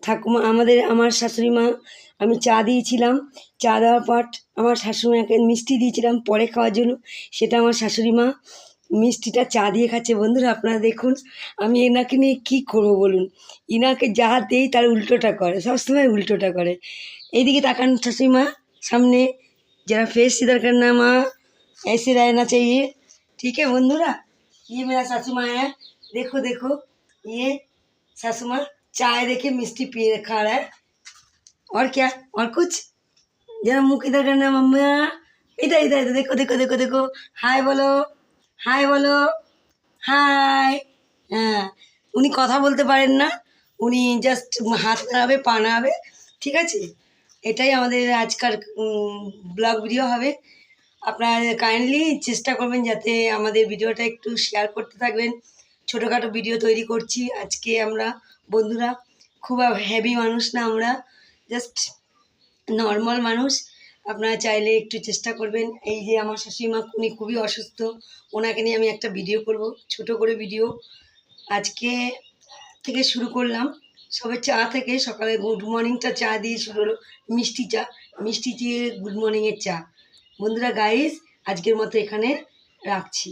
ঠাকুমা আমার শাশুড়ি মা, আমি চা দিয়েছিলাম, চা দেওয়ার পর আমার শাশুড়িমাকে মিষ্টি দিয়েছিলাম পরে খাওয়ার জন্য, সেটা আমার শাশুড়ি মা মিষ্টিটা চা দিয়ে খাচ্ছে। বন্ধুরা আপনারা দেখুন, আমি এনাকে নিয়ে কী করবো বলুন, ইনাকে যা দেই তার উল্টোটা করে, সবসময় উল্টোটা করে। এইদিকে তাকান শাশুড়ি মা, सामने जरा फेस इधर करना माँ, ऐसे रहना चाहिए, ठीक है बंधुरा। ये मेरा सासू माँ है, देखो देखो ये सासू माँ चाय देके मिष्टी पी खा रहा है। और क्या, और कुछ, जरा मुख इधर करना मम्मा, इधर इधर इधर देखो देखो देखो देखो, हाय बोलो, हाय बोलो, हाय। हाँ, उनी कथा बोलते पारेन ना, उनी जस्ट हाथ नाड़ाबे पा नाड़ाबे, ठीक আছে। এটাই আমাদের আজকার ব্লগ ভিডিও হবে। আপনারা কাইন্ডলি চেষ্টা করবেন যাতে আমাদের ভিডিওটা একটু শেয়ার করতে থাকবেন। ছোটোখাটো ভিডিও তৈরি করছি আজকে আমরা বন্ধুরা, খুব হেভি মানুষ না আমরা, জাস্ট নর্মাল মানুষ। আপনারা চাইলে একটু চেষ্টা করবেন। এই যে আমার শাশুড়িমা, উনি খুবই অসুস্থ, ওনাকে নিয়ে আমি একটা ভিডিও করব, ছোট করে ভিডিও আজকে থেকে শুরু করলাম। সবে চা থেকে সকালে গুড মর্নিংটা চা দিয়ে শুরু হলো, মিষ্টি চা, মিষ্টি দিয়ে গুড মর্নিংয়ের চা। বন্ধুরা গাইস, আজকের মতো এখানে রাখছি।